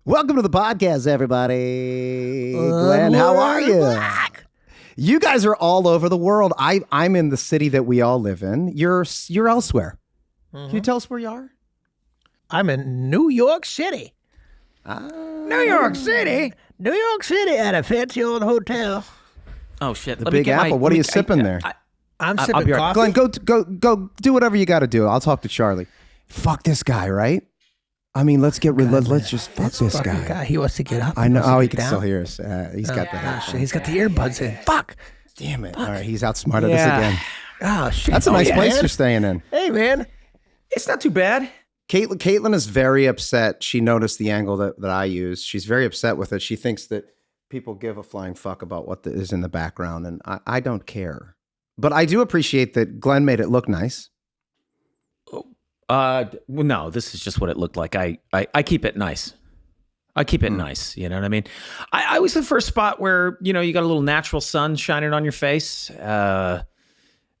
Welcome to the podcast, everybody. Glenn, how are you? Back. You guys are all over the world. I'm in the city that we all live in. You're elsewhere. Can you tell us where you are? I'm in New York City. New York City at a fancy old hotel. Oh shit! The Big Apple. What are you sipping there? I'm sipping coffee. Glenn, go do whatever you got to do. I'll talk to Charlie. Fuck this guy, right? I mean, let's get rid. Let's just fuck this guy. He wants to get up. I know. Oh, he can still hear us. He's got the he's got the earbuds in. Fuck. Damn it! Fuck. All right, he's outsmarted us again. Oh shit! That's a nice place you're staying in. Hey man, it's not too bad. Caitlin is very upset. She noticed the angle that I used. She's very upset with it. She thinks that people give a flying fuck about what is in the background, and I don't care. But I do appreciate that Glenn made it look nice. Well, no, this is just what it looked like. I keep it nice. I keep it nice. You know what I mean? I was the first spot where, you got a little natural sun shining on your face, without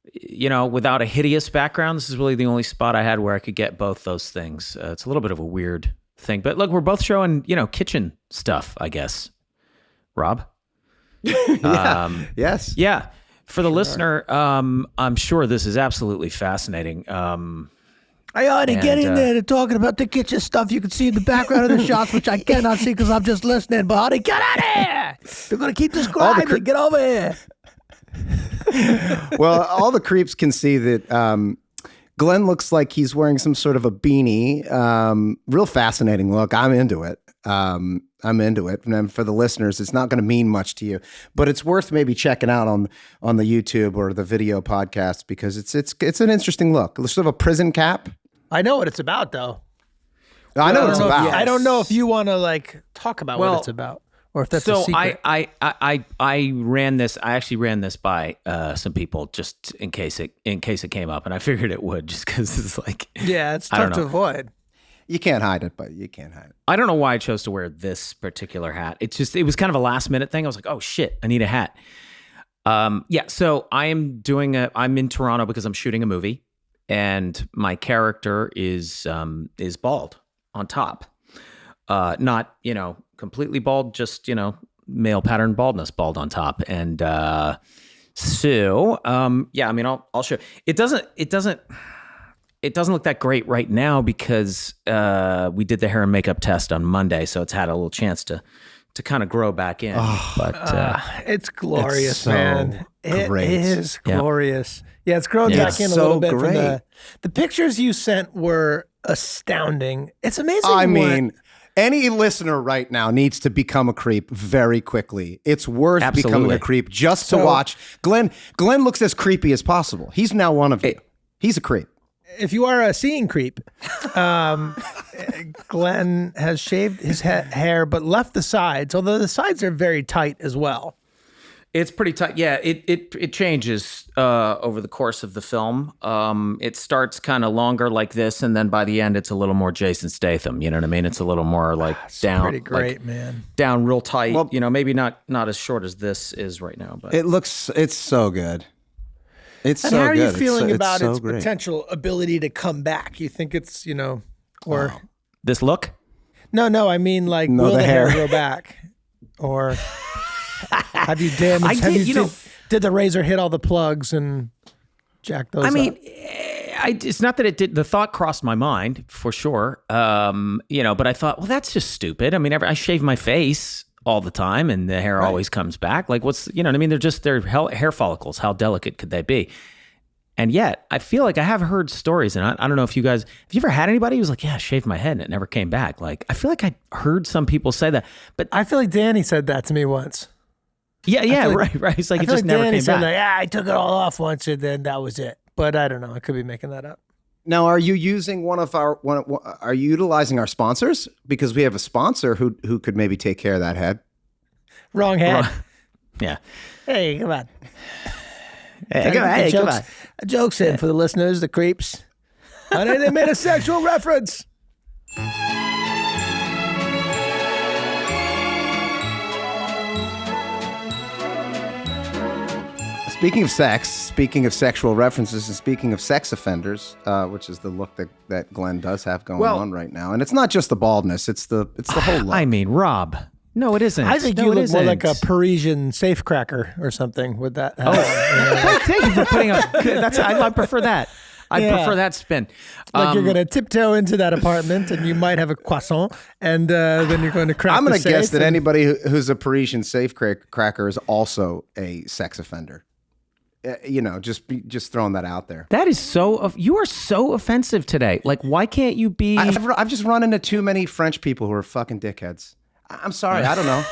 a hideous background. This is really the only spot I had where I could get both those things. It's a little bit of a weird thing, but look, we're both showing, kitchen stuff, I guess. Rob? Yes. Yeah. For the listener, I'm sure this is absolutely fascinating. I ought to get in there to talking about the kitchen stuff you can see in the background of the shots, which I cannot see because I'm just listening. But honey, get out of here! You're going to keep describing. Get over here. Well, all the creeps can see that Glenn looks like he's wearing some sort of a beanie. Real fascinating look. I'm into it. And then for the listeners, it's not going to mean much to you, but it's worth maybe checking out on the YouTube or the video podcast because it's an interesting look. It's sort of a prison cap. I know what it's about, though. I know what it's about. I don't know if you want to talk about what it's about, or if that's a secret. I ran this. I actually ran this by some people just in case it came up, and I figured it would just because it's like it's tough to avoid. You can't hide it, but you can't hide it. I don't know why I chose to wear this particular hat. It was kind of a last minute thing. I was like, oh shit, I need a hat. So I'm in Toronto because I'm shooting a movie and my character is bald on top. Not, completely bald, just, male pattern baldness, bald on top. And I'll show. It doesn't look that great right now because we did the hair and makeup test on Monday, so it's had a little chance to kind of grow back in. It's glorious, it's so man. great. It is glorious. Yeah, it's grown back in a little bit. From the pictures you sent were astounding. It's amazing. I mean, any listener right now needs to become a creep very quickly. It's worth becoming a creep just to watch. Glenn looks as creepy as possible. He's now one of you. He's a creep. If you are a seeing creep, Glenn has shaved his hair but left the sides, although the sides are very tight as well. It's pretty tight. Yeah, it changes over the course of the film. It starts kind of longer like this, and then by the end, it's a little more Jason Statham. You know what I mean? It's a little more like down. Pretty great, man. Down real tight. Well, maybe not as short as this is right now, but it's so good. It's and so how are good. you feeling about so its great. potential ability to come back? You think it's, or this look? No, I mean will the hair grow back? Or have you damaged? Did the razor hit all the plugs and jack those? It's not that it did. The thought crossed my mind for sure. But I thought, well, that's just stupid. I mean, I shave my face all the time and the hair always comes back. Like what's, what I mean? They're hair follicles. How delicate could they be? And yet I feel like I have heard stories and I don't know if you guys, have you ever had anybody who's like, yeah, I shaved my head and it never came back? Like, I feel like I heard some people say that, but I feel like Danny said that to me once. Yeah. Right. It's like, it just never came back. I took it all off once and then that was it. But I don't know. I could be making that up. Now, are you using are you utilizing our sponsors? Because we have a sponsor who could maybe take care of that head. Wrong head. Yeah. Hey, come on. Come on. A joke's in for the listeners, the creeps. Honey, they made a sexual reference. Speaking of sex, speaking of sexual references, and speaking of sex offenders, which is the look that Glenn does have going on right now, and it's not just the baldness; it's the whole look. I mean, Rob. No, it isn't. I think you look more like a Parisian safecracker or something with that. Thank you for putting up. I prefer that. I prefer that spin. Like you're going to tiptoe into that apartment and you might have a croissant and then you're going to crack I'm going to guess that anybody who's a Parisian safecracker is also a sex offender. Just throwing that out there. That is you are so offensive today. Like, why can't you be? I've just run into too many French people who are fucking dickheads. I'm sorry. I don't know.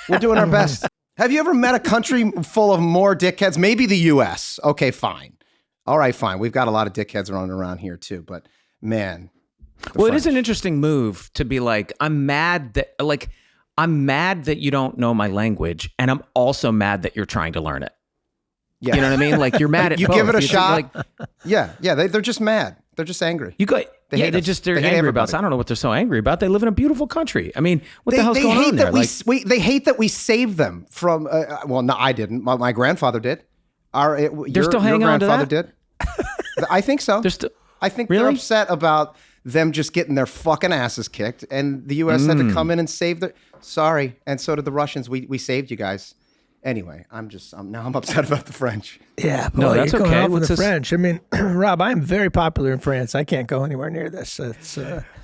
We're doing our best. Have you ever met a country full of more dickheads? Maybe the U.S. Okay, fine. All right, fine. We've got a lot of dickheads running around here too, but man. Well, French. It is an interesting move to be like, I'm mad that you don't know my language, and I'm also mad that you're trying to learn it. Yeah. You know what I mean? Like you're mad at you both. Give it a shot. They're just mad. They're just angry. They're angry about. I don't know what they're so angry about. They live in a beautiful country. I mean, what the hell's going on there? They hate that we saved them from. Well, no, I didn't. My grandfather did. They're still hanging on to that? Did. I think so. I think they're upset about them just getting their fucking asses kicked, and the U.S. had to come in and save their. Sorry, and so did the Russians. We saved you guys. Anyway, I'm upset about the French. Yeah, boy, no, that's okay. With the French, I mean, Rob, I'm very popular in France. I can't go anywhere near this.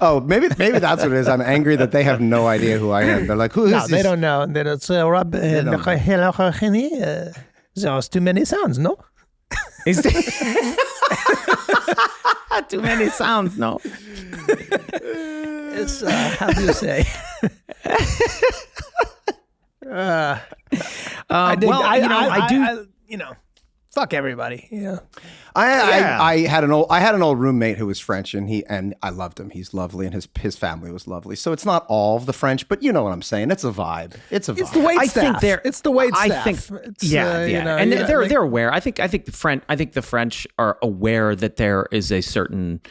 Oh, maybe that's what it is. I'm angry that they have no idea who I am. They're like, who is this? No, they don't know. They don't say, Rob, there's too many sounds, no? Too many sounds, no. It's, how do you say? Fuck everybody. Yeah. I had an old roommate who was French, and I loved him. He's lovely, and his family was lovely. So it's not all of the French, but you know what I'm saying. It's a vibe. It's a vibe. It's the wait staff. It's the wait staff. And they're aware. I think the French are aware that there is a certain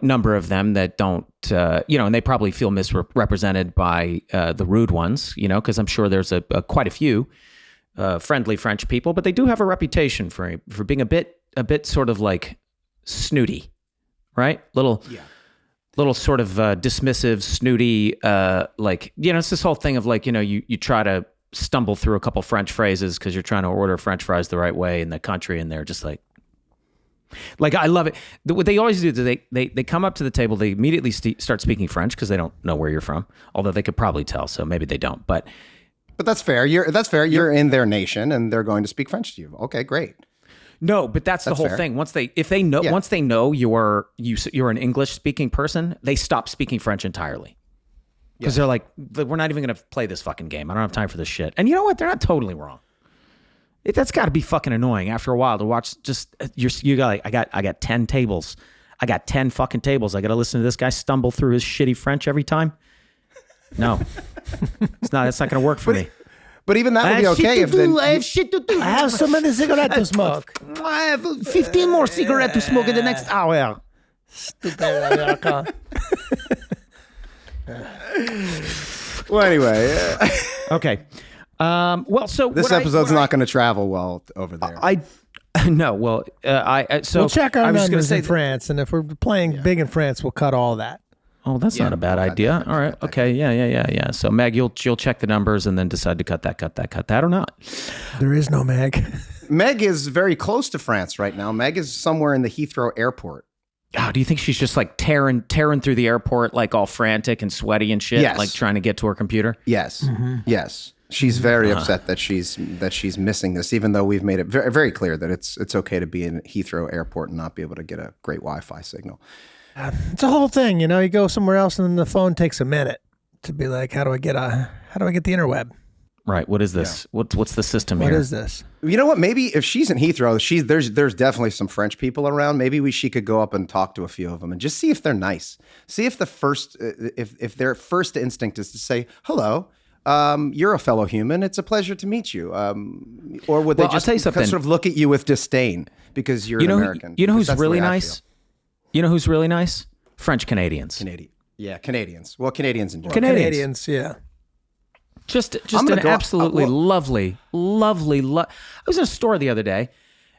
number of them that don't and they probably feel misrepresented by the rude ones. Because I'm sure there's quite a few. Friendly French people, but they do have a reputation for being a bit sort of like snooty, right? Little sort of dismissive, snooty, it's this whole thing of like, you try to stumble through a couple French phrases because you're trying to order French fries the right way in the country, and they're just like I love it. What they always do is they come up to the table, they immediately start speaking French because they don't know where you're from, although they could probably tell, so maybe they don't, But that's fair. You're in their nation, and they're going to speak French to you. Okay, great. No, but that's the whole thing. Once they know you're an English speaking person, they stop speaking French entirely. Because they're like, we're not even going to play this fucking game. I don't have time for this shit. And you know what? They're not totally wrong. That's got to be fucking annoying after a while to watch. You got I got 10 tables. I got 10 fucking tables. I got to listen to this guy stumble through his shitty French every time. No, it's not going to work for me. But even that would be okay if then... I have shit to do. I have so many cigarettes to smoke. I have 15 more cigarettes to smoke in the next hour. Stupid America. Well, anyway. Okay. So this episode's not going to travel well over there. No. Well, we'll check our numbers in France, and if we're playing big in France, we'll cut all that. Oh, that's not a bad idea. All right. Okay. Yeah. So Meg, you'll check the numbers and then decide to cut that or not. There is no Meg. Meg is very close to France right now. Meg is somewhere in the Heathrow airport. Oh, do you think she's just like tearing through the airport, like all frantic and sweaty and shit, like trying to get to her computer? Yes. Mm-hmm. Yes. She's very upset that she's missing this, even though we've made it very, very clear that it's okay to be in Heathrow airport and not be able to get a great Wi-Fi signal. It's a whole thing, you go somewhere else and then the phone takes a minute to be like, how do I get the interweb? Right. What is this? Yeah. What's the system here? What is this? You know what? Maybe if she's in Heathrow, there's definitely some French people around. Maybe she could go up and talk to a few of them and just see if they're nice. See if if their first instinct is to say, hello, you're a fellow human. It's a pleasure to meet you. Or would they just sort of look at you with disdain because you're an American? You know who's really nice? You know who's really nice? French Canadians. Yeah, Canadians. Well, Canadians in general. Canadians, yeah. Just an absolutely lovely. I was in a store the other day,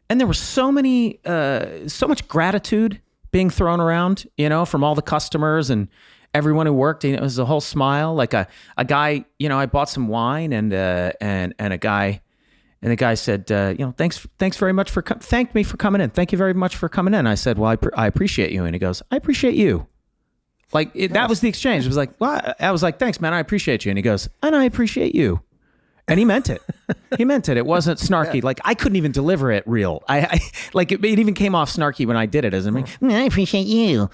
and there was so much gratitude being thrown around, from all the customers and everyone who worked. It was a whole smile. Like a guy, I bought some wine, and a guy. And the guy said, thanks very much thank me for coming in. Thank you very much for coming in. I said, well, I appreciate you. And he goes, I appreciate you. Like that was the exchange. It was like, well, I was like, thanks, man. I appreciate you. And he goes, and I appreciate you. And he meant it. He meant it. It wasn't snarky. Yeah. Like I couldn't even deliver it real. I like it even came off snarky when I did it as I appreciate you.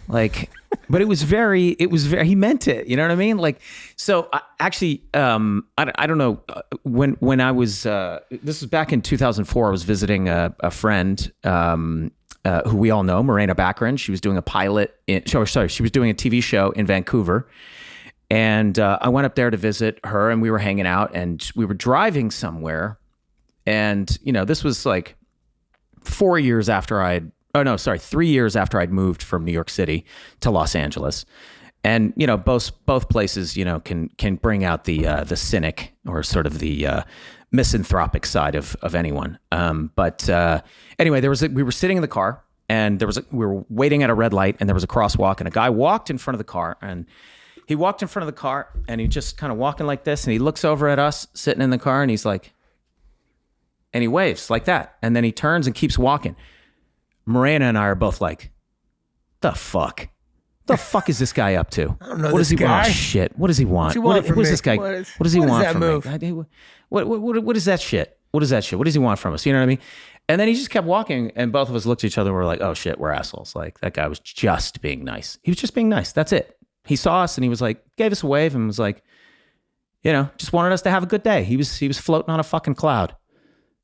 Like, but it was very, he meant it. You know what I mean? Like, so I don't know when I was, this was back in 2004, I was visiting a friend, who we all know, Morena Baccarin. She was doing she was doing a TV show in Vancouver. And I went up there to visit her, and we were hanging out, and we were driving somewhere. And, this was like 3 years after I'd moved from New York City to Los Angeles. And, both places, can bring out the cynic or sort of the misanthropic side of anyone. But anyway, we were sitting in the car, and we were waiting at a red light, and there was a crosswalk, and a guy walked in front of the car, and he walked in front of the car, and he just kind of walking like this, and he looks over at us sitting in the car, and he's like, and he waves like that, and then he turns and keeps walking. Morena and I are both like, the fuck is this guy up to? I don't know. What does he guy. want? Shit. What does he want? What is this guy? What does he want that from move? me? What is that shit? What is that shit? What does he want from us? You know what I mean? And then he just kept walking, and both of us looked at each other and were like, oh shit, we're assholes. Like that guy was just being nice. He was just being nice. That's it. He saw us and he was like, gave us a wave and was like, just wanted us to have a good day. He was floating on a fucking cloud,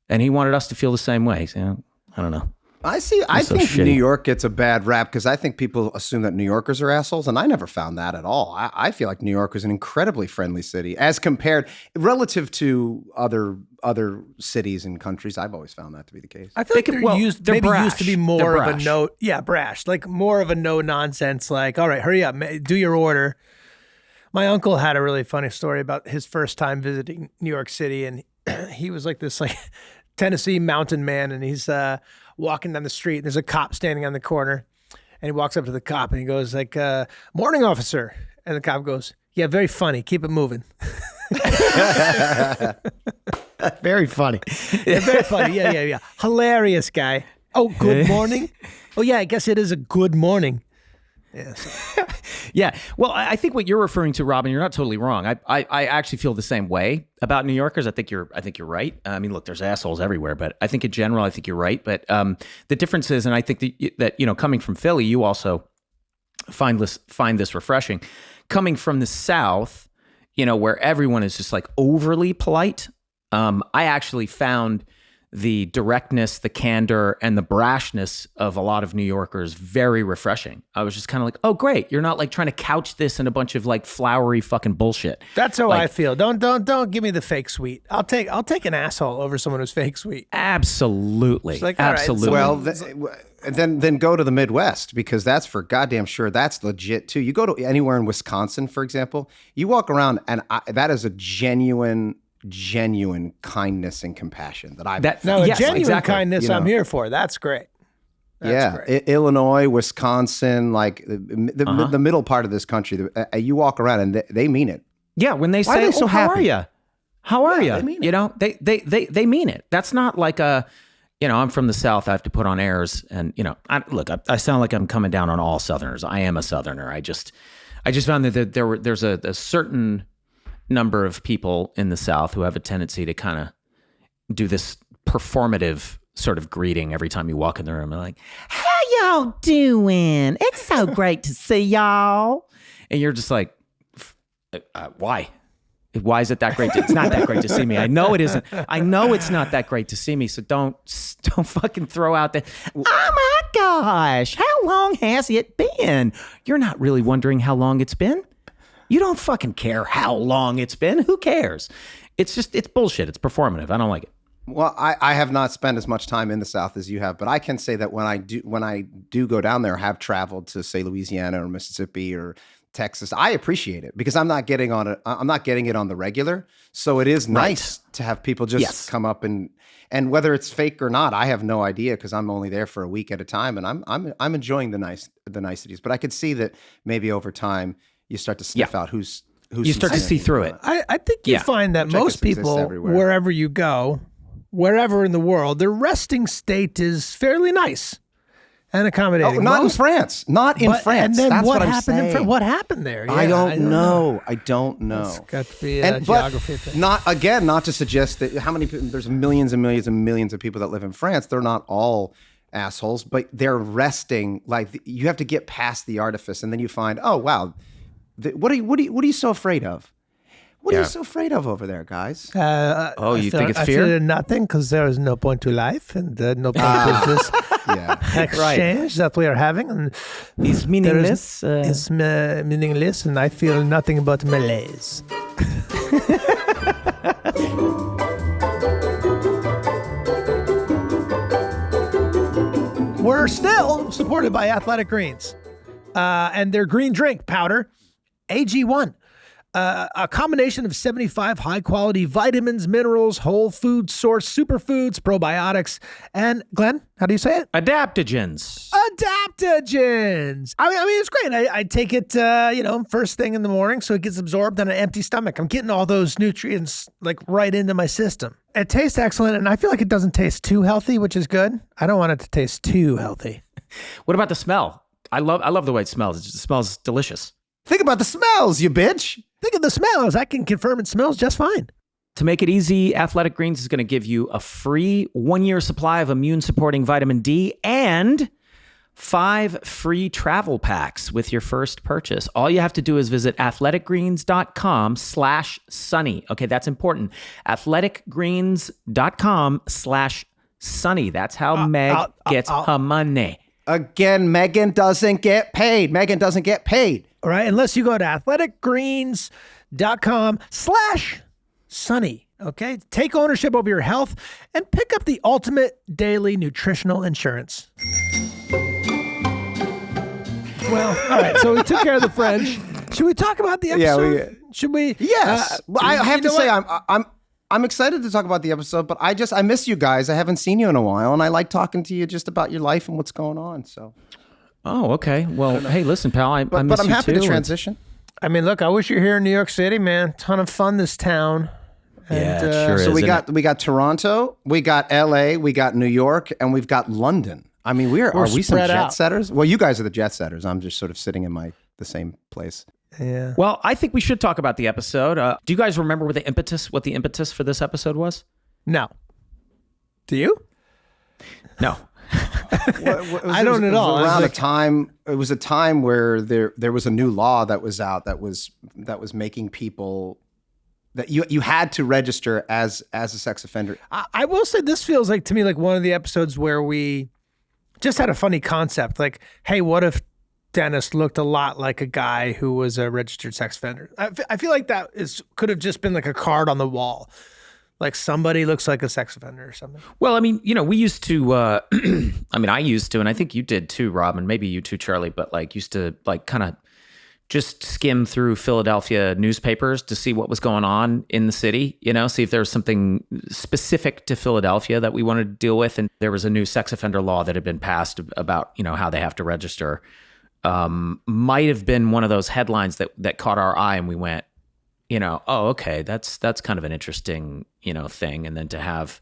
and he wanted us to feel the same way. So, I don't know. I think New York gets a bad rap because I think people assume that New Yorkers are assholes, and I never found that at all. I feel like New York is an incredibly friendly city as compared relative to other cities and countries. I've always found that to be the case. I feel like they're used to be more of a brash, like more of a no nonsense. Like, all right, hurry up, do your order. My uncle had a really funny story about his first time visiting New York City, and he was like this Tennessee mountain man, and he's walking down the street, and there's a cop standing on the corner, and he walks up to the cop and he goes like, morning, officer. And the cop goes, yeah, very funny. Keep it moving. Very funny. Yeah, very funny. Yeah. Hilarious guy. Oh, good morning. Oh yeah, I guess it is a good morning. Yes. Yeah. Well, I think what you're referring to, Robin, you're not totally wrong. I actually feel the same way about New Yorkers. I think you're right. I mean, look, there's assholes everywhere, but I think in general, I think you're right. But the difference is, and I think that coming from Philly, you also find this refreshing. Coming from the South, where everyone is just like overly polite. I actually found the directness, the candor, and the brashness of a lot of New Yorkers very refreshing. I was just kind of like, oh, great. You're not like trying to couch this in a bunch of like flowery fucking bullshit. That's how I feel. Don't give me the fake sweet. I'll take an asshole over someone who's fake sweet. Absolutely. Like, absolutely. Well, then go to the Midwest, because that's for goddamn sure. That's legit too. You go to anywhere in Wisconsin, for example, you walk around and that is a genuine kindness and compassion that I've genuine kindness I'm here for. That's great. Great. Illinois, Wisconsin, like the middle part of this country, you walk around and they mean it. Yeah, when they say, "Oh, how are you? How are you?" They mean it. That's not like I'm from the South. I have to put on airs, and I sound like I'm coming down on all Southerners. I am a Southerner. I just found that there's a certain number of people in the South who have a tendency to kind of do this performative sort of greeting every time you walk in the room. They're like, how y'all doing? It's so great to see y'all. And you're just like, why? Why is it that great? It's not that great to see me. I know it isn't. I know it's not that great to see me. So don't fucking throw out the, oh my gosh, how long has it been? You're not really wondering how long it's been. You don't fucking care how long it's been. Who cares? It's bullshit. It's performative. I don't like it. Well, I have not spent as much time in the South as you have, but I can say that when I do go down there, have traveled to, say, Louisiana or Mississippi or Texas. I appreciate it because I'm not getting it on the regular. So it is nice to have people just come up and whether it's fake or not, I have no idea because I'm only there for a week at a time, and I'm enjoying the niceties. But I could see that maybe over time you start to sniff out who's you start to see through it. I think you find that most people, wherever you go, wherever in the world, their resting state is fairly nice and accommodating. Oh, not in France. Not in France. And then that's what I'm happened saying. what happened there? Yeah, I don't know. I don't know. It's got to be a geography thing. Not to suggest that how many people, there's millions and millions and millions of people that live in France. They're not all assholes, but they're resting. Like you have to get past the artifice, and then you find, oh wow, what are you so afraid of? What are you so afraid of over there, guys? You think it's fear? I feel nothing because there is no point to life and no point to this exchange that we are having. And it's meaningless. It's meaningless, and I feel nothing but malaise. We're still supported by Athletic Greens and their green drink powder, AG1. A combination of 75 high-quality vitamins, minerals, whole food source superfoods, probiotics, and Glenn, how do you say it? Adaptogens. Adaptogens. I mean, it's great. I take it, first thing in the morning, so it gets absorbed on an empty stomach. I'm getting all those nutrients like right into my system. It tastes excellent, and I feel like it doesn't taste too healthy, which is good. I don't want it to taste too healthy. What about the smell? I love the way it smells. It smells delicious. Think about the smells, you bitch. Think of the smells. I can confirm it smells just fine. To make it easy, Athletic Greens is going to give you a free 1-year supply of immune-supporting vitamin D and 5 free travel packs with your first purchase. All you have to do is visit athleticgreens.com/sunny. Okay, that's important. athleticgreens.com/sunny. That's how Meg gets her money. Again, Megan doesn't get paid. All right, unless you go to athleticgreens.com/sunny. Okay, take ownership over your health and pick up the ultimate daily nutritional insurance. Well, all right, so we took care of the French. Should we talk about the episode? Should we? Yes. I have to say, I'm excited to talk about the episode, but I miss you guys. I haven't seen you in a while, and I like talking to you just about your life and what's going on. So. Oh, okay. Well, hey, listen, pal, I miss you too. But I'm happy to transition. I mean, look, I wish you're here in New York City, man. Ton of fun, this town. And, it sure is. So we got Toronto, we got LA, we got New York, and we've got London. I mean, are we some jet setters? Well, you guys are the jet setters. I'm just sort of sitting in the same place. Yeah. Well, I think we should talk about the episode. Do you guys remember what the impetus for this episode was? No. Do you? No. I don't at all. It was a time where there was a new law that was out that was making people that you had to register as a sex offender. I will say this feels like to me like one of the episodes where we just had a funny concept. Like, hey, what if Dennis looked a lot like a guy who was a registered sex offender? I feel like that could have just been like a card on the wall. Like somebody looks like a sex offender or something. Well, I mean, we used to, I used to, and I think you did too, Rob, and maybe you too, Charlie, but like used to like kind of just skim through Philadelphia newspapers to see what was going on in the city, see if there was something specific to Philadelphia that we wanted to deal with. And there was a new sex offender law that had been passed about, how they have to register. Might have been one of those headlines that caught our eye and we went, oh, okay, that's kind of an interesting, thing. And then to have,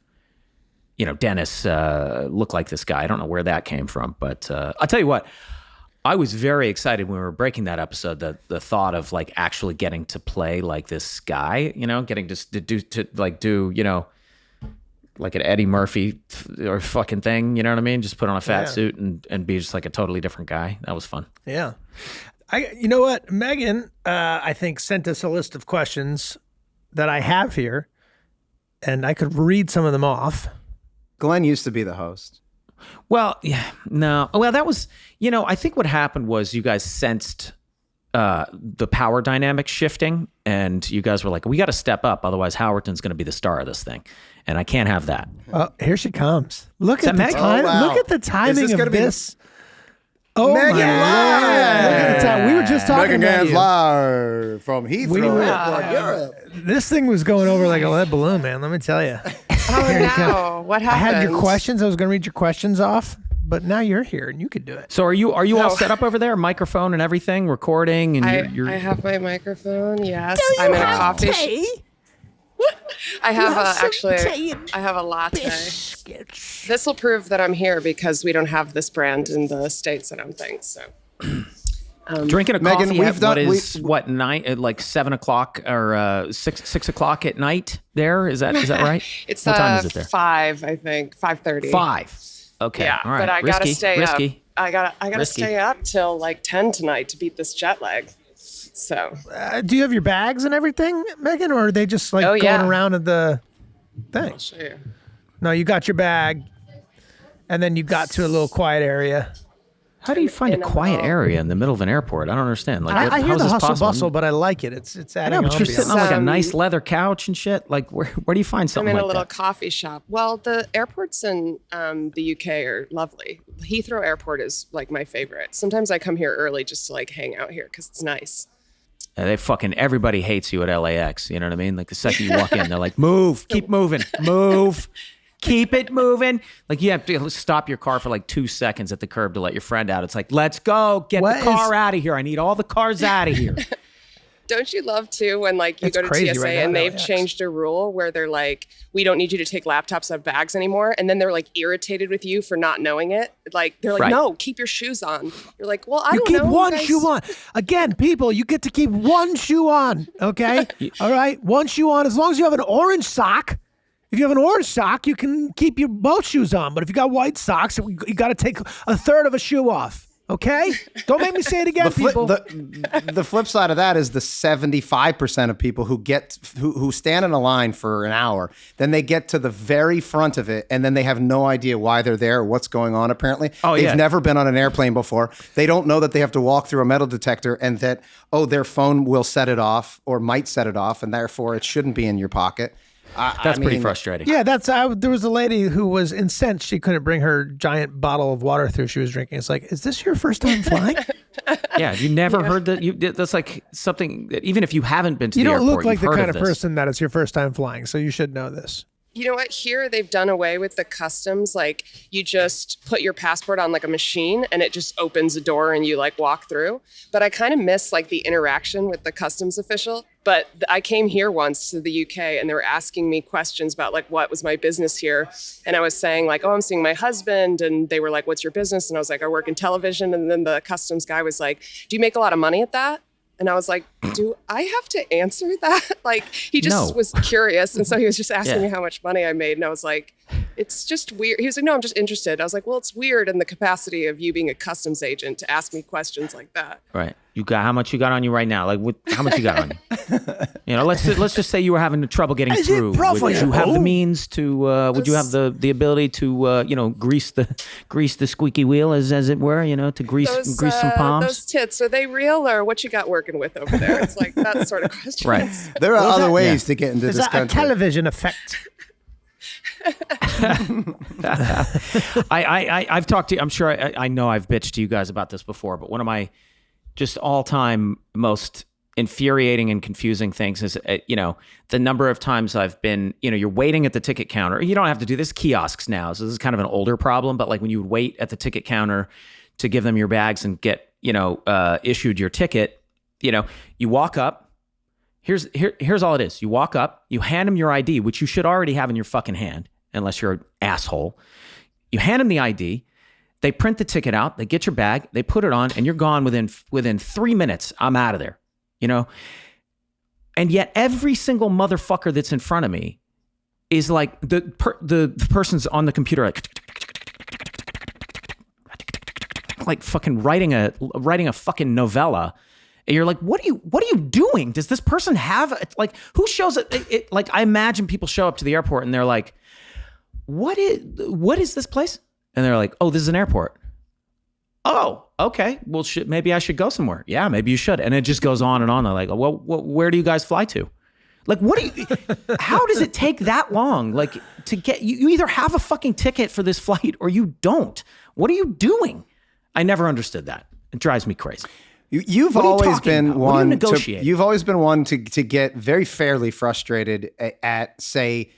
Dennis look like this guy, I don't know where that came from, but I'll tell you what, I was very excited when we were breaking that episode, the thought of like actually getting to play like this guy, getting to do, like an Eddie Murphy or fucking thing, you know what I mean? Just put on a fat suit and be just like a totally different guy. That was fun. Yeah. You know what? Megan, I think, sent us a list of questions that I have here, and I could read some of them off. Glenn used to be the host. Well, yeah, no. Well, that was, I think what happened was you guys sensed the power dynamic shifting, and you guys were like, we got to step up, otherwise Howerton's going to be the star of this thing, and I can't have that. Here she comes. Look at the time. Look at the timing of this. Oh, Megan my live. Look at the time. We were just talking Megan about you. live from Heathrow Airport, Europe. This thing was going over like a lead balloon, man. Let me tell you. Oh, no. What happened? I had your questions. I was going to read your questions off, but now you're here and you could do it. So are you all set up over there? Microphone and everything, recording, and I have my microphone. Yes, I'm in a coffee shop. I have I have a latte. Biscuits. This will prove that I'm here because we don't have this brand in the States, I don't think. So, drinking a Megan, coffee we've at done- what 9 like 7 o'clock or 6 o'clock at night? There is that right? it's what time is it there? 5, I think, 5:30. 5. Okay. Yeah, all right. but I gotta stay up. Risky. I gotta Risky. stay up till like 10 tonight to beat this jet lag. So, Do you have your bags and everything, Megan, or are they just like going around at the thing? I'll show you. No, you got your bag, and then you got to a little quiet area. How do you find a quiet area in the middle of an airport? I don't understand. Like, I how hear is the this hustle possible? bustle, but I like it. It's I adding know, but you're ambiance. sitting on like a Um, nice leather couch and shit. Like, where do you find I'm something in like a little that? coffee shop. Well, the airports in the UK are lovely. Heathrow Airport is like my favorite. Sometimes I come here early just to like hang out here because it's nice. Everybody hates you at LAX. You know what I mean? Like the second you walk in, they're like, move, keep moving, move, keep it moving. Like you have to stop your car for like 2 seconds at the curb to let your friend out. It's like, let's go, get the car out of here. I need all the cars out of here. Don't you love too when like you It's go to crazy TSA right now, and they've LAX. changed a rule where they're like, we don't need you to take laptops out of bags anymore, and then they're like irritated with you for not knowing it. Like they're like, Right. no, keep your shoes on. You're like, well, I You don't keep know. one guys. shoe on. Again, people, you get to keep one shoe on, okay? All right? One shoe on. As long as you have an orange sock. If you have an orange sock, you can keep your both shoes on. But if you got white socks, you got to take a third of a shoe off. Okay? Don't make me say it again, people. The flip side of that is the 75% of people who stand in a line for an hour, then they get to the very front of it, and then they have no idea why they're there or what's going on, apparently. They've never been on an airplane before. They don't know that they have to walk through a metal detector and that, their phone will set it off or might set it off, and therefore it shouldn't be in your pocket. That's pretty frustrating. Yeah, there was a lady who was incensed she couldn't bring her giant bottle of water through she was drinking. It's like, is this your first time flying? Yeah, have you never heard that? That's like something that even if you haven't been to You the don't airport, look like you've the heard kind of of this. person that it's your first time flying, so you should know this. You know what? Here they've done away with the customs. Like you just put your passport on like a machine and it just opens a door and you like walk through. But I kind of miss like the interaction with the customs official. But I came here once to the UK and they were asking me questions about like what was my business here. And I was saying like, oh, I'm seeing my husband. And they were like, what's your business? And I was like, I work in television. And then the customs guy was like, do you make a lot of money at that? And I was like, do I have to answer that? Like, he just was curious. And so he was just asking me how much money I made. And I was like, it's just weird. He was like, no, I'm just interested. I was like, well, it's weird in the capacity of you being a customs agent to ask me questions like that. Right. You got how much you got on you right now? Like, how much you got on you? You know, let's just say you were having trouble getting through. Would you have the means to? Would you have the ability to? Grease the squeaky wheel, as it were. You know, to grease some palms. Those tits, are they real or what you got working with over there? It's like that sort of question. Right. There are other ways to get into Is this that country. a television effect? I've talked to. I'm sure I know I've bitched to you guys about this before, but one of my just all-time most infuriating and confusing things is, the number of times I've been, you're waiting at the ticket counter. You don't have to do this, kiosks now. So this is kind of an older problem, but like when you would wait at the ticket counter to give them your bags and get, issued your ticket, you walk up. Here's all it is. You walk up, you hand them your ID, which you should already have in your fucking hand, unless you're an asshole. You hand them the ID. They print the ticket out. They get your bag. They put it on, and you're gone within 3 minutes. I'm out of there. And yet every single motherfucker that's in front of me is like the person's on the computer like fucking writing a fucking novella. And you're like, what are you doing? Does this person have like who shows it? Like I imagine people show up to the airport and they're like, what is this place? And they're like, oh, this is an airport. Oh, okay. Well, maybe I should go somewhere. Yeah, maybe you should. And it just goes on and on. They're like, well, where do you guys fly to? Like, how does it take that long? Like to get, you either have a fucking ticket for this flight or you don't. What are you doing? I never understood that. It drives me crazy. You've What are you always talking been about? What are you one. negotiating? You've always been one to get very fairly frustrated at say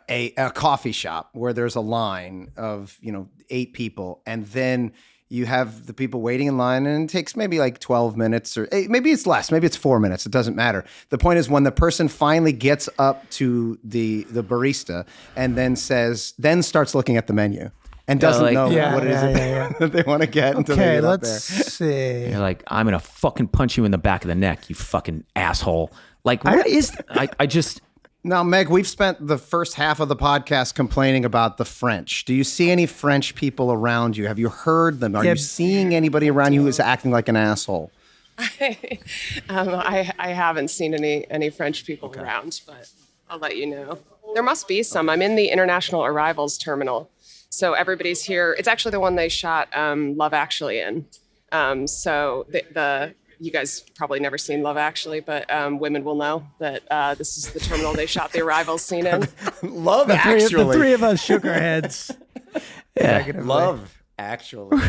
a coffee shop where there's a line of 8 people, and then you have the people waiting in line, and it takes maybe like 12 minutes, or maybe it's less, maybe it's 4 minutes. It doesn't matter. The point is when the person finally gets up to the barista and then starts looking at the menu. And doesn't know what it is that they want to get until they get up there. Let's see. You're like, I'm going to fucking punch you in the back of the neck, you fucking asshole. Like, what is... I just... Now, Meg, we've spent the first half of the podcast complaining about the French. Do you see any French people around you? Have you heard them? Are you seeing anybody around you who is acting like an asshole? I haven't seen any French people around, but I'll let you know. There must be some. I'm in the international arrivals terminal. So everybody's here. It's actually the one they shot Love Actually in. So you guys probably never seen Love Actually, but women will know that this is the terminal they shot the arrivals scene in. Love Actually. The three of us shook our heads. Love Actually.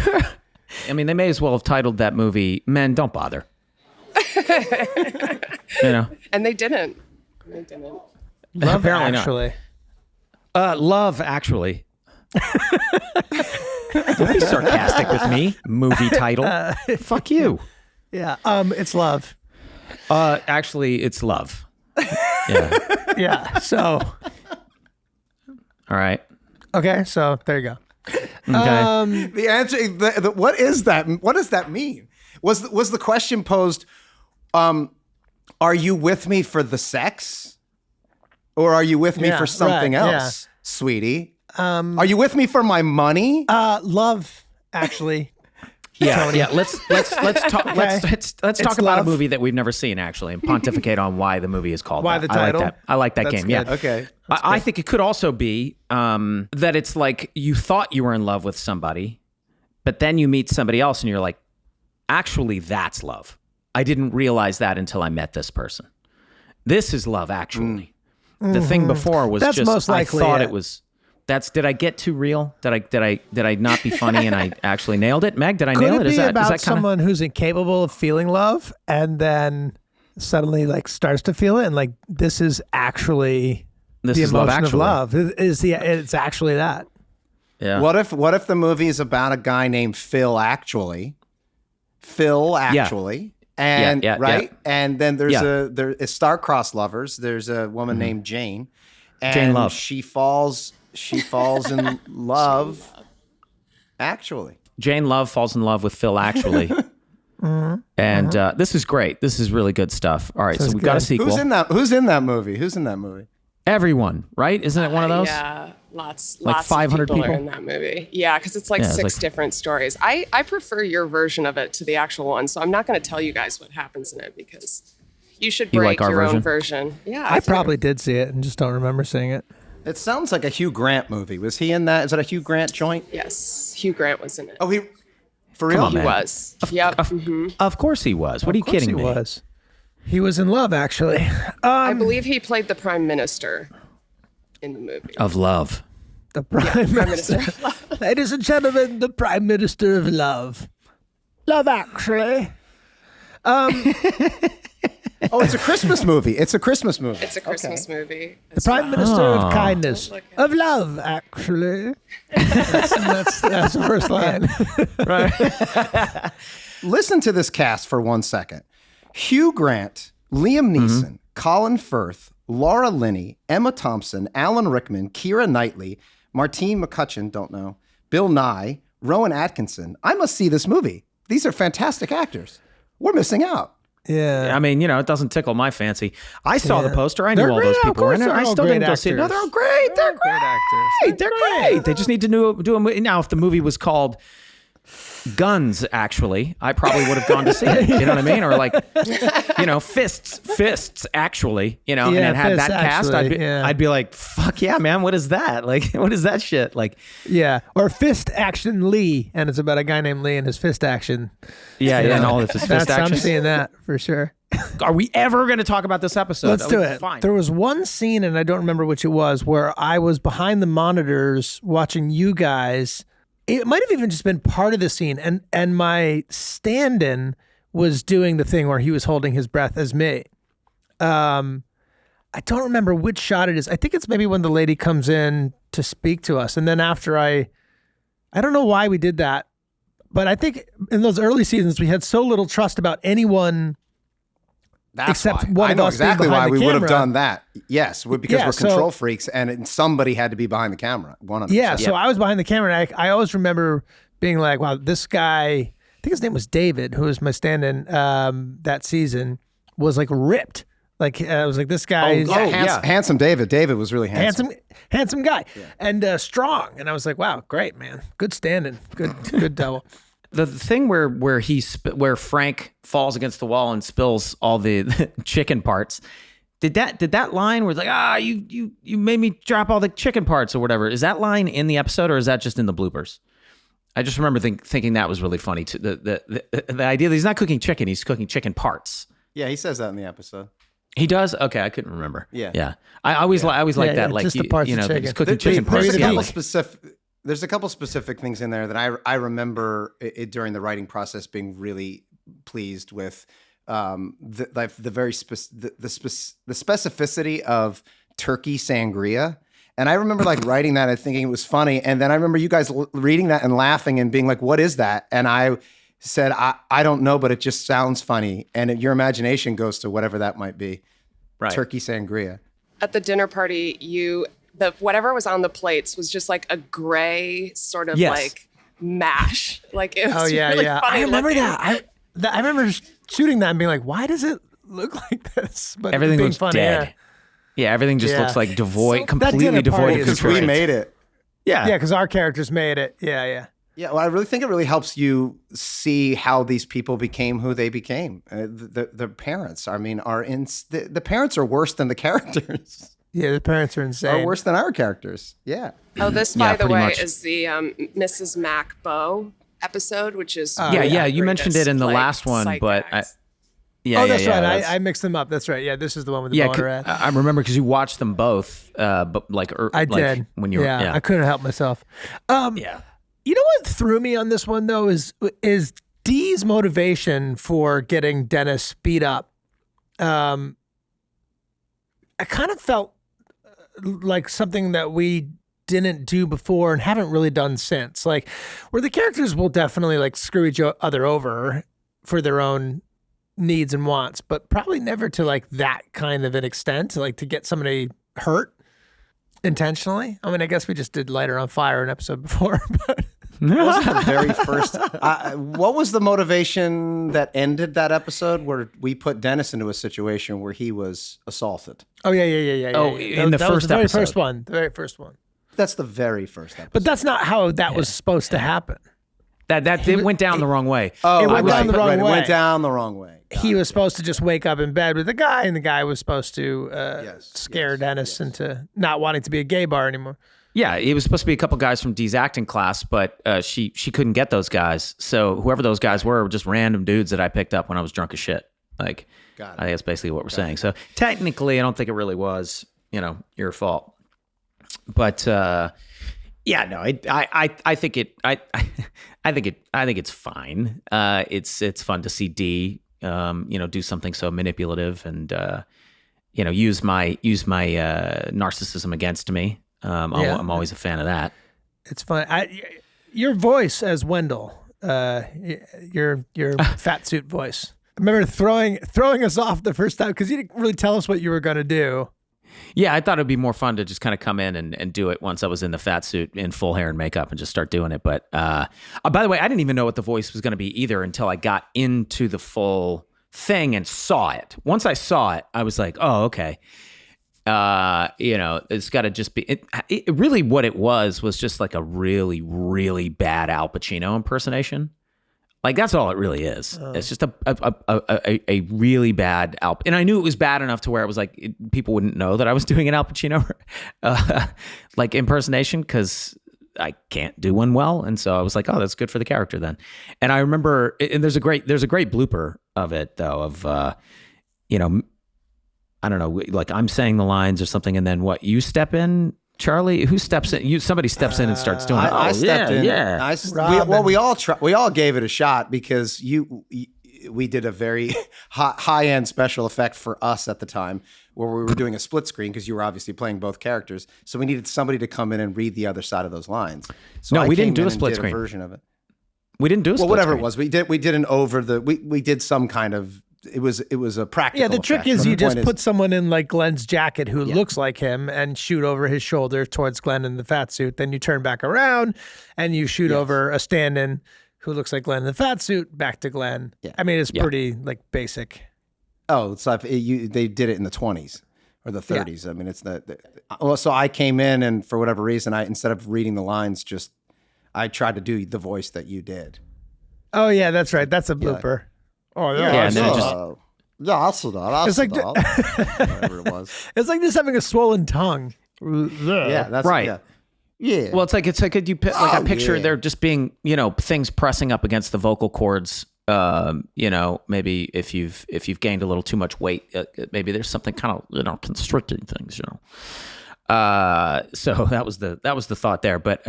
I mean, they may as well have titled that movie "Men Don't Bother." And they didn't. Love Apparently Actually. Love Actually. Don't be sarcastic with me. Movie title. Fuck you. Yeah. It's Love. Actually, it's Love. Yeah. Yeah. So. All right. Okay. So there you go. Okay. The answer. What is that? What does that mean? Was the question posed? Are you with me for the sex, or are you with me for something else, sweetie? Are you with me for my money? Love Actually. Yeah. Let's talk. Okay. Let's talk about a movie that we've never seen actually, and pontificate on why the movie is called. Why that. the title? I like that That's game. good. Yeah. Okay. I think it could also be that it's like you thought you were in love with somebody, but then you meet somebody else and you're like, actually, that's love. I didn't realize that until I met this person. This is love, actually. The thing before was That's just most likely I thought it. it was. Did I get too real? Did I not be funny and I actually nailed it? Meg, did I Could nail it it? be about kinda... someone who's incapable of feeling love and then suddenly like starts to feel it, and like this is actually This the is Love emotion of Actually. love? It's actually that. Yeah. What if the movie is about a guy named Phil Actually? And Yeah. right, and then there's Yeah. there is star-crossed lovers. There's a woman named Jane, and Jane Love. she falls in love. Actually, Jane Love falls in love with Phil actually. And this is great. This is really good stuff. All right, so we've got a sequel. who's in that movie? Everyone, right? Isn't it one of those? Yeah, lots 500 of people people? are in that movie. Yeah, because it's like six different stories. I prefer your version of it to the actual one, so I'm not going to tell you guys what happens in it because you should You break like our your version? own version. Yeah, I do. probably did see it and just don't remember seeing it. It sounds like a Hugh Grant movie. Was he in that? Is that a Hugh Grant joint? Yes, Hugh Grant was in it. Oh, for real? on, He man. was. Yep. Of course he was. What are you kidding me? He was in Love, actually. I believe he played the prime minister in the movie. Of love. The Prime Prime Minister. Minister. Ladies and gentlemen, the Prime Minister of Love. Love, actually. Oh, it's a Christmas movie. It's a Christmas movie. The Prime Minister of Kindness. Look at Of Love, actually. That's the first line. Right. Listen to this cast for 1 second. Hugh Grant, Liam Neeson, Colin Firth, Laura Linney, Emma Thompson, Alan Rickman, Keira Knightley, Martine McCutcheon, don't know, Bill Nye, Rowan Atkinson. I must see this movie. These are fantastic actors. We're missing out. Yeah. I mean, it doesn't tickle my fancy. I saw the poster. I knew They're all great. those Of people were in course it. I they're all still didn't great go see it. No, actors. they're all great. They're great actors. They're great. They just need to do a movie. Now, if the movie was called Guns, actually, I probably would have gone to see it. You know what I mean? Or like, Fists, actually, and it had Fists, that cast. actually, I'd be like, fuck yeah, man. What is that? Like, what is that shit? Like, Yeah. Or Fist Action Lee, and it's about a guy named Lee and his fist action. yeah, and all of his fist I'm action. seeing that for sure. Are we ever going to talk about this episode? Let's do it. Fine. There was one scene, and I don't remember which it was, where I was behind the monitors watching you guys it might have even just been part of the scene. And my stand-in was doing the thing where he was holding his breath as me. I don't remember which shot it is. I think it's maybe when the lady comes in to speak to us. And then after I don't know why we did that, but I think in those early seasons, we had so little trust about anyone. Except one I know exactly why we would have done that. Yes, because we're control freaks, and somebody had to be behind the camera. 100%. Yeah, so I was behind the camera, and I always remember being like, wow, this guy, I think his name was David, who was my stand-in that season, was like ripped. Like, I was like, this guy handsome David. David was really handsome. Handsome guy, and strong. And I was like, wow, great, man. Good stand-in. Good double. The thing where Frank falls against the wall and spills all the chicken parts, did that line where it's like, you made me drop all the chicken parts or whatever, is that line in the episode or is that just in the bloopers? I just remember thinking that was really funny too. The idea that he's not cooking chicken, he's cooking chicken parts. Yeah, he says that in the episode. He does? Okay, I couldn't remember. Yeah. I always like that. Like, just the parts of chicken. He's cooking chicken parts. There's a couple specific things in there that I remember it during the writing process being really pleased with. The specificity of turkey sangria. And I remember like writing that and thinking it was funny. And then I remember you guys reading that and laughing and being like, what is that? And I said, I don't know, but it just sounds funny. And your imagination goes to whatever that might be. Right. Turkey sangria. At the dinner party, whatever was on the plates was just like a gray sort of like mash. Like it was really funny. I remember looking. that. I remember shooting that and being like, why does it look like this? But everything being looks funny, dead. Yeah, everything just looks like completely devoid of because we made it. Yeah, because our characters made it. Yeah. Yeah, well, I really think it really helps you see how these people became who they became. The parents, I mean, the parents are worse than the characters. Yeah, the parents are insane. Are worse than our characters. Yeah. Oh, this, by the way, is the Mrs. Mac Bow episode, which is you mentioned it in the last one, but that's right. I mixed them up. That's right. Yeah, this is the one with the boner at. I remember because you watched them both, but I did when you were. Yeah, I couldn't help myself. You know what threw me on this one though is Dee's motivation for getting Dennis beat up. I kind of felt like something that we didn't do before and haven't really done since. Like, where the characters will definitely like screw each other over for their own needs and wants, but probably never to like that kind of an extent, like to get somebody hurt intentionally. I mean, I guess we just did Light Her on Fire an episode before, but wasn't the very first. What was the motivation that ended that episode where we put Dennis into a situation where he was assaulted? Oh yeah. Oh, in the first very episode. first one. The very first one. That's the very first episode. But that's not how that was supposed to happen. It went down the wrong way. Oh, it went down the wrong way. It went down the wrong way. He was supposed to just wake up in bed with the guy, and the guy was supposed to scare Dennis into not wanting to be a gay bar anymore. Yeah, it was supposed to be a couple guys from Dee's acting class, but she couldn't get those guys. So whoever those guys were just random dudes that I picked up when I was drunk as shit. Like, I think that's basically what we're saying. So technically, I don't think it really was, your fault. But I think it's fine. It's fun to see Dee, do something so manipulative and use my narcissism against me. I'm always a fan of that. It's fun. Your voice as Wendell, your fat suit voice. I remember throwing us off the first time because you didn't really tell us what you were going to do. Yeah, I thought it'd be more fun to just kind of come in and do it once I was in the fat suit in full hair and makeup and just start doing it. But by the way, I didn't even know what the voice was going to be either until I got into the full thing and saw it. Once I saw it, I was like, oh, okay. It's got to just be it really what it was just like a really, really bad Al Pacino impersonation. Like, that's all it really is. It's just a really bad Al. And I knew it was bad enough to where it was like people wouldn't know that I was doing an Al Pacino like impersonation because I can't do one well. And so I was like, oh, that's good for the character then. And I remember, and there's a great blooper of it though, of I don't know, like I'm saying the lines or something, and then you step in Charlie, who steps in? Somebody steps in and starts doing it. I stepped in. Yeah. We all gave it a shot because we did a very high end special effect for us at the time where we were doing a split screen because you were obviously playing both characters. So we needed somebody to come in and read the other side of those lines. So no, we didn't do a split screen version of it. We didn't do a split whatever screen. It was. We did an over the. We did some kind of. It was a practical. Yeah, the trick effect. is you just put someone in like Glenn's jacket who looks like him and shoot over his shoulder towards Glenn in the fat suit. Then you turn back around and you shoot over a stand-in who looks like Glenn in the fat suit back to Glenn. Yeah. I mean, it's pretty like basic. Oh, it's like they did it in the 20s or the 30s. Yeah. I mean, it's well, so I came in and for whatever reason, instead of reading the lines, I tried to do the voice that you did. Oh yeah, that's right. That's a blooper. Yeah. Oh yeah, and then it just I saw that. It's like whatever it was. It's like just having a swollen tongue. Yeah, that's right. Yeah. Well, it's like you I picture there just being things pressing up against the vocal cords. Maybe if you've gained a little too much weight, maybe there's something kind of constricting things. So that was the thought there, but.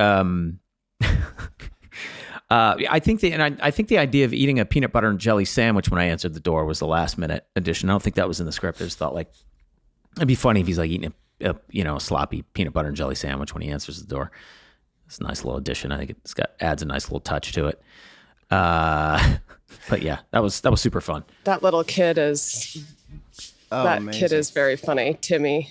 I think the idea of eating a peanut butter and jelly sandwich when I answered the door was the last minute addition. I don't think that was in the script. I just thought like it'd be funny if he's like eating a sloppy peanut butter and jelly sandwich when he answers the door. It's a nice little addition. I think adds a nice little touch to it. But yeah, that was super fun. That little kid is kid is very funny, Timmy.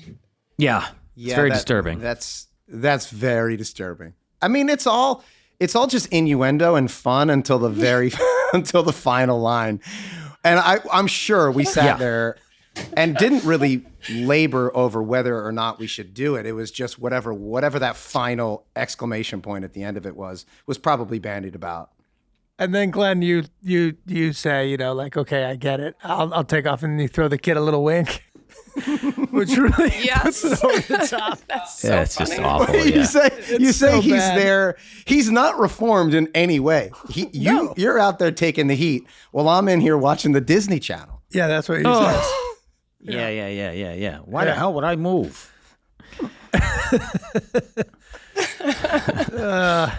Yeah, it's very disturbing. That's very disturbing. I mean, it's all just innuendo and fun until the final line. And I'm sure we sat there and didn't really labor over whether or not we should do it. It was just whatever that final exclamation point at the end of it was probably bandied about. And then Glenn, you say, like, okay, I get it. I'll take off, and you throw the kid a little wink. Which really puts it over the top. That's so funny. It's just awful. You say he's bad. There. He's not reformed in any way. You're out there taking the heat while I'm in here watching the Disney Channel. Yeah, that's what he says. Yeah. Why the hell would I move?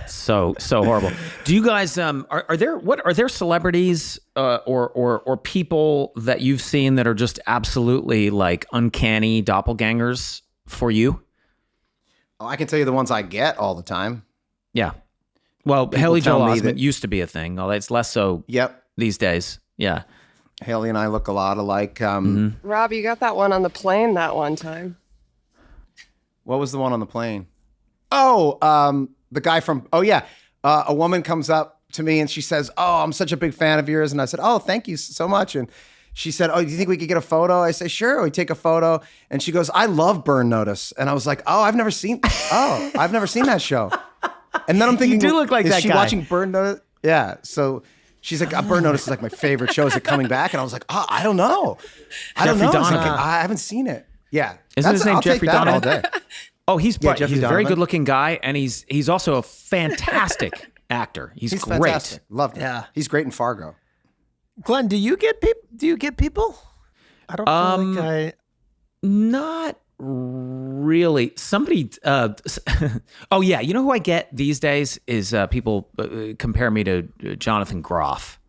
So horrible. Do you guys are there celebrities or people that you've seen that are just absolutely like uncanny doppelgangers for you? Oh, I can tell you the ones I get all the time. Yeah. Well, Haley Joel Osment used to be a thing, although it's less so these days. Yeah. Haley and I look a lot alike. Rob, you got that one on the plane that one time. What was the one on the plane? Oh, the guy from, a woman comes up to me and she says, "Oh, I'm such a big fan of yours." And I said, "Oh, thank you so much." And she said, "Oh, do you think we could get a photo?" I say, "Sure." We take a photo. And she goes, "I love Burn Notice." And I was like, I've never seen that show. And then I'm thinking, you do look like is that she guy. watching Burn Notice? Yeah. So she's like, Burn Notice is like my favorite show. Is it coming back? And I was like, I don't know. Jeffrey Donovan. I haven't seen it. Yeah. Isn't his name Jeffrey Donovan? All day. Oh, he's a Donovan. very good looking guy, and he's also a fantastic actor. He's great. Fantastic. Loved him. Yeah. He's great in Fargo. Glenn, do you get people? I don't feel like Not really. Somebody. Oh yeah, you know who I get these days is people compare me to Jonathan Groff.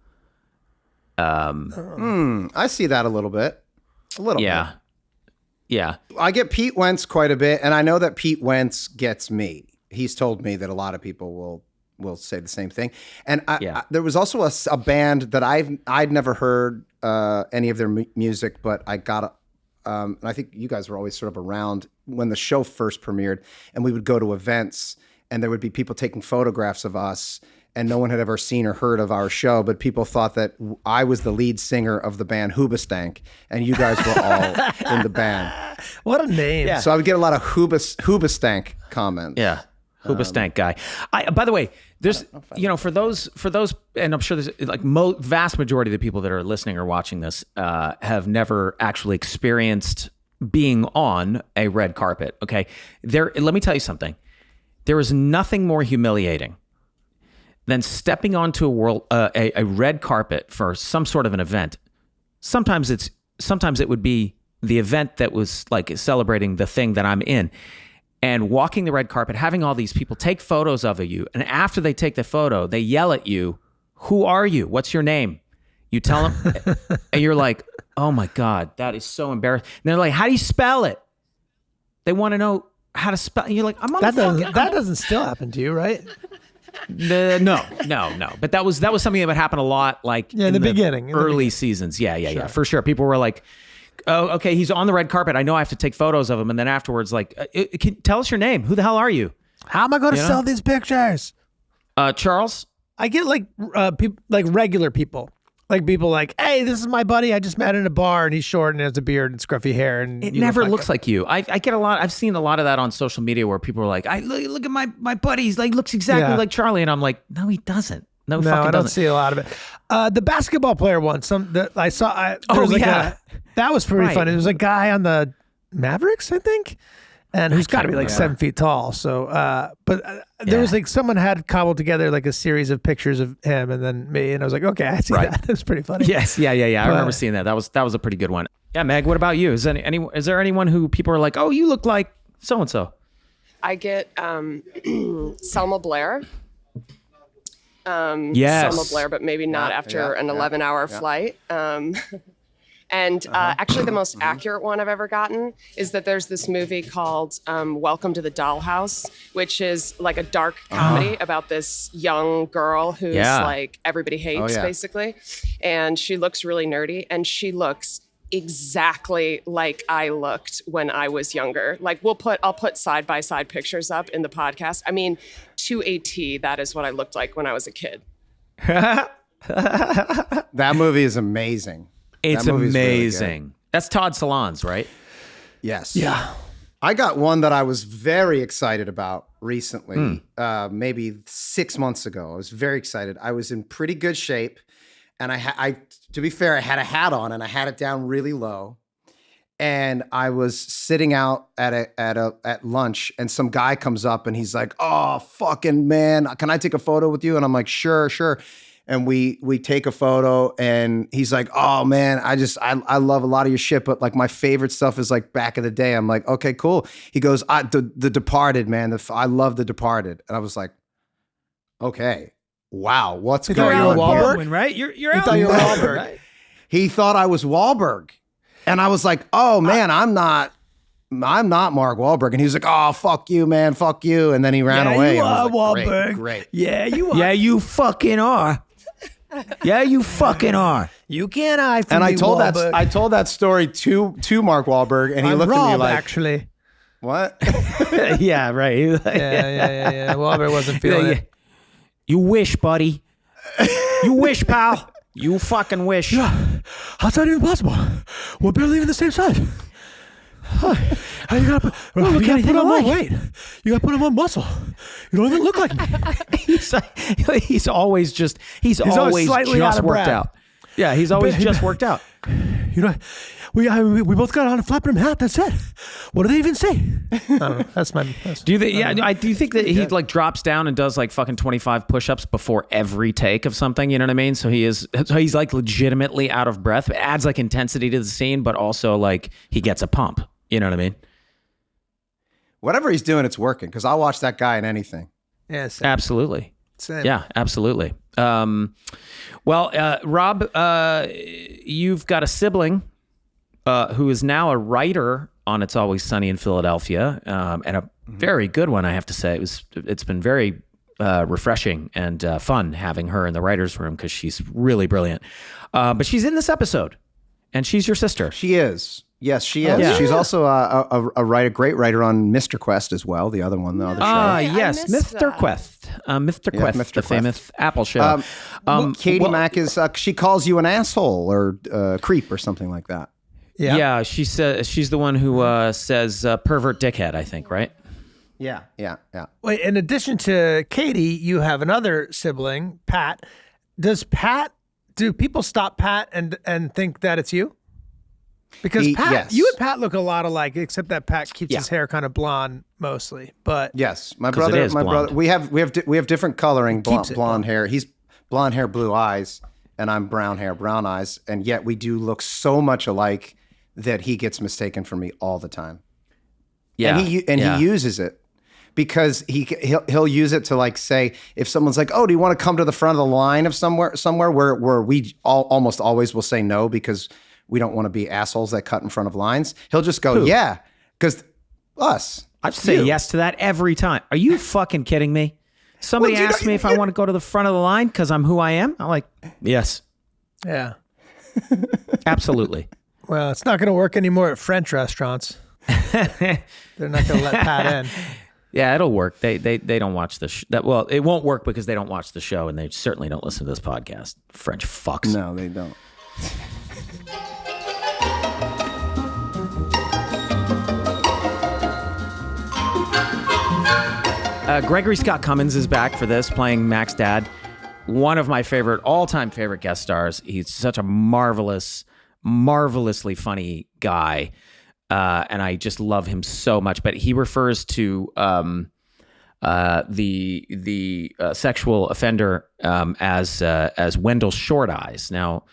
I see that a little bit. A little bit. Yeah. I get Pete Wentz quite a bit, and I know that Pete Wentz gets me. He's told me that a lot of people will say the same thing. And there was also a band that I'd never heard any of their music, but I got and I think you guys were always sort of around when the show first premiered, and we would go to events, and there would be people taking photographs of us, and no one had ever seen or heard of our show, but people thought that I was the lead singer of the band Hoobastank, and you guys were all in the band. What a name. Yeah. So I would get a lot of Hoobastank comments. Yeah. Hoobastank guy. By the way, there's, for those, and I'm sure there's like vast majority of the people that are listening or watching this have never actually experienced being on a red carpet. Okay. Let me tell you something. There is nothing more humiliating than stepping onto a red carpet for some sort of an event. Sometimes it would be the event that was like celebrating the thing that I'm in. and walking the red carpet, having all these people take photos of you. And after they take the photo, they yell at you, "Who are you? What's your name?" You tell them, and you're like, "Oh my God, that is so embarrassing." And they're like, "How do you spell it?" They want to know how to spell. And you're like, that doesn't still happen to you, right? No. But that was something that would happen a lot, like in the beginning, early seasons. Yeah, for sure. People were like, "Oh, okay, he's on the red carpet. I know I have to take photos of him." And then afterwards, like, tell us your name. Who the hell are you? How am I going to sell these pictures? Charles? I get like people, like regular people. Like people like, "Hey, this is my buddy. I just met in a bar and he's short and has a beard and scruffy hair." And it never looks like you. I get a lot. I've seen a lot of that on social media where people are like, look at my buddy. He's like, looks exactly like Charlie. And I'm like, no, he doesn't. No, fucking I don't doesn't. see a lot of it. The basketball player one, that was pretty funny. There was a guy on the Mavericks, I think, and who's got to be like 7 feet tall. So, there was like someone had cobbled together like a series of pictures of him and then me, and I was like, okay, I see that. It's pretty funny. Yes, yeah. I remember seeing that. That was a pretty good one. Yeah, Meg, what about you? Is there anyone who people are like, "Oh, you look like so and so"? I get Selma Blair. Yes. Selma Blair, but maybe not after an 11-hour flight. And actually, the most accurate one I've ever gotten is that there's this movie called Welcome to the Dollhouse, which is like a dark comedy about this young girl who's like everybody hates, basically. And she looks really nerdy, and she looks exactly like I looked when I was younger. Like I'll put side-by-side pictures up in the podcast. I mean, to a T, that is what I looked like when I was a kid. That movie is amazing. It's amazing. Really, that's Todd Solondz, right? Yes. Yeah. I got one that I was very excited about recently, maybe 6 months ago. I was very excited. I was in pretty good shape, and to be fair, I had a hat on and I had it down really low. And I was sitting out at lunch, and some guy comes up and he's like, "Oh, fucking man, can I take a photo with you?" And I'm like, "Sure." And we take a photo, and he's like, "Oh man, I love a lot of your shit, but like my favorite stuff is like back in the day." I'm like, "Okay, cool." He goes, "The Departed, man. I love The Departed." And I was like, "Okay, wow, what's going on?" Wahlberg, right? You're Alan Wahlberg. Right? He thought I was Wahlberg, and I was like, "Oh man, I'm not Mark Wahlberg." And he was like, "Oh, fuck you, man, fuck you." And then he ran away. You are like, Wahlberg. Great. Yeah, you are. Yeah, you fucking are. Yeah, you fucking are. You can't hide from me, Wahlberg. I told that story to Mark Wahlberg, and he looked at me like, actually. "What?" Yeah, right. Yeah. Wahlberg wasn't feeling it. You wish, buddy. You wish, pal. You fucking wish. Yeah. How's that even possible? We're barely even the same size. You gotta put on more weight. You gotta put on more muscle. You don't even look like me. He's always always slightly just out of worked breath. out. Yeah, he's always just worked out. You know, we both got on a flat brim hat. That's it. What do they even say? I don't know. That's my. Do you think that he like drops down and does like fucking 25 push-ups before every take of something? You know what I mean? So he's like legitimately out of breath. It adds like intensity to the scene, but also like he gets a pump. You know what I mean? Whatever he's doing, it's working, because I'll watch that guy in anything. Yes, absolutely. Same. Yeah, absolutely. Well, Rob, you've got a sibling who is now a writer on It's Always Sunny in Philadelphia, and a very good one, I have to say. It's been very refreshing and fun having her in the writer's room, because she's really brilliant. But she's in this episode, and she's your sister. She is. Yes, she is. Yeah. She's also a great writer on Mr. Quest as well, the other one, the other show. Yes, Mr. Quest. Mr. Quest, Mr. the Quest. famous Apple show. Katie Mack is, she calls you an asshole or creep or something like that. Yeah, she says she's the one who says pervert dickhead, I think, right? Yeah. Wait, in addition to Katie, you have another sibling, Pat. Do people stop Pat and think that it's you? Because Pat, yes. You and Pat look a lot alike, except that Pat keeps his hair kind of blonde mostly. But yes, my brother, we have different coloring, blonde hair. He's blonde hair, blue eyes, and I'm brown hair, brown eyes, and yet we do look so much alike that he gets mistaken for me all the time. Yeah. And he uses it because he'll use it to like say, if someone's like, oh, do you want to come to the front of the line of somewhere where we almost always will say no because we don't want to be assholes that cut in front of lines. He'll just go, yeah, because us. I say yes to that every time. Are you fucking kidding me? Somebody asks me if I want to go to the front of the line because I'm who I am. I'm like, yes. Yeah. Absolutely. Well, it's not going to work anymore at French restaurants. They're not going to let Pat in. Yeah, it'll work. They don't watch the well, it won't work because they don't watch the show and they certainly don't listen to this podcast. French fucks. No, they don't. Gregory Scott Cummins is back for this, playing Mac's dad. One of my all-time favorite guest stars. He's such a marvelously funny guy, and I just love him so much. But he refers to the sexual offender as Wendell Short Eyes. Now,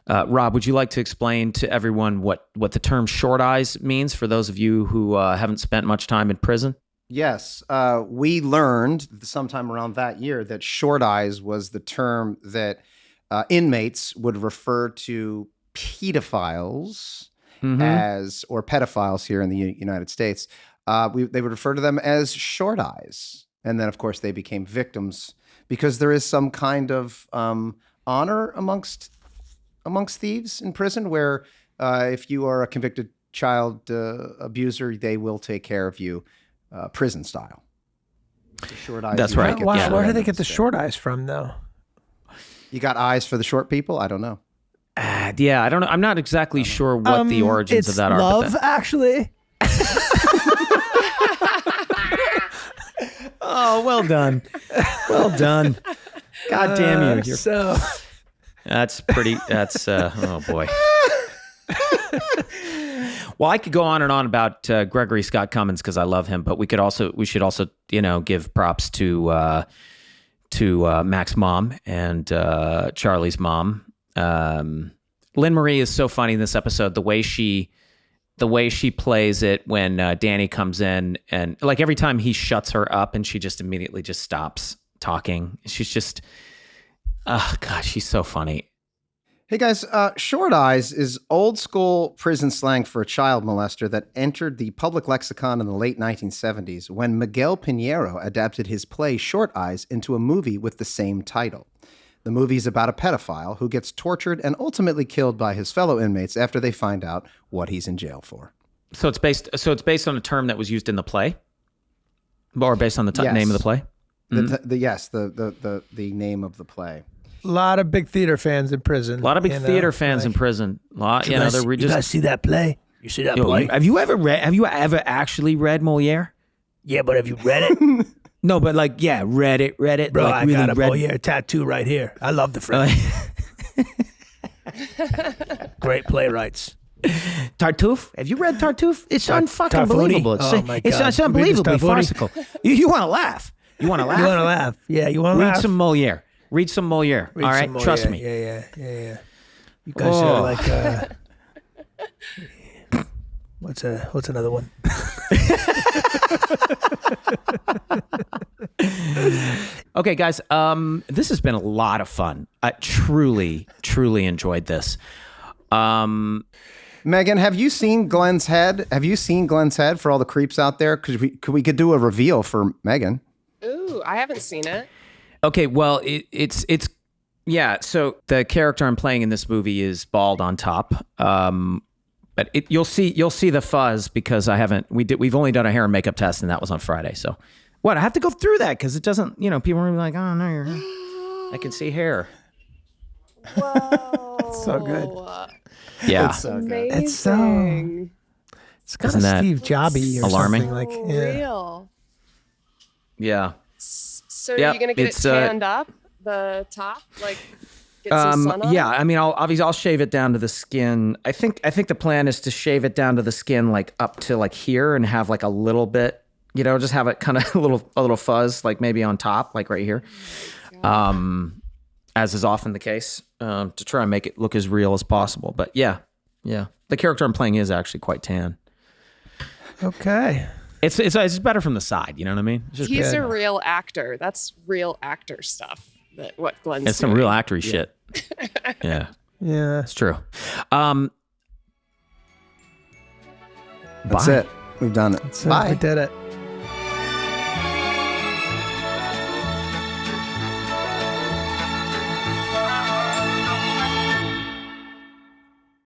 Rob, would you like to explain to everyone what the term short eyes means for those of you who haven't spent much time in prison? Yes. We learned sometime around that year that short eyes was the term that inmates would refer to pedophiles or pedophiles here in the United States. They would refer to them as short eyes. And then, of course, they became victims because there is some kind of honor amongst thieves in prison where if you are a convicted child abuser, they will take care of you. Prison style. The short eyes. That's right. Where do they get the short eyes from, though? You got eyes for the short people? I don't know. Yeah, I don't know. I'm not exactly sure what the origins of that are. Love, actually. Oh, well done. Well done. God damn you. That's pretty. That's oh boy. Well, I could go on and on about Gregory Scott Cummins because I love him, but we should also give props to Mac's mom and Charlie's mom. Lynn Marie is so funny in this episode. The way she plays it when Danny comes in, and like every time he shuts her up, and she just immediately just stops talking. She's just, oh God, she's so funny. Hey guys, short eyes is old school prison slang for a child molester that entered the public lexicon in the late 1970s when Miguel Pinheiro adapted his play Short Eyes into a movie with the same title. The movie is about a pedophile who gets tortured and ultimately killed by his fellow inmates after they find out what he's in jail for. So it's based on a term that was used in the play, or based on the name of the play. The name of the play. A lot of big theater fans in prison. A lot of big theater fans in prison. You guys see that play? You see that play? Have you ever actually read Moliere? Yeah, but have you read it? No, but read it. Bro, like, I really got a Moliere tattoo right here. I love the French. Great playwrights. Tartuffe? Have you read Tartuffe? It's unfucking unbelievable. Oh my God. It's unbelievably farcical. You want to laugh. You want to laugh? You want to laugh. Yeah, you want to laugh. Read some Moliere. Read some Moliere. All right? Moliere. Trust me. Yeah. You guys are like, what's another one? Okay, guys. This has been a lot of fun. I truly enjoyed this. Megan, have you seen Glenn's head? For all the creeps out there? Could we do a reveal for Megan? Ooh, I haven't seen it. Okay, well, it's so the character I'm playing in this movie is bald on top. But you'll see the fuzz because we've only done a hair and makeup test and that was on Friday. So I have to go through that because it doesn't, people are like, oh no, I can see hair. Whoa. It's so good. Yeah. It's so good. It's kind Isn't of that Steve Jobby or alarming? something. Real. Yeah. So are you gonna get it tanned up, the top, like get some sun on? Yeah, I mean, I'll shave it down to the skin. I think the plan is to shave it down to the skin, like up to like here, and have like a little bit, just have it kind of a little fuzz, like maybe on top, like right here, as is often the case, to try and make it look as real as possible. But yeah, the character I'm playing is actually quite tan. Okay. It's better from the side. You know what I mean? He's a real actor. That's real actor stuff. What Glenn's It's some real actory shit. Yeah. Yeah. It's true. That's it. We've done it. Bye. We did it.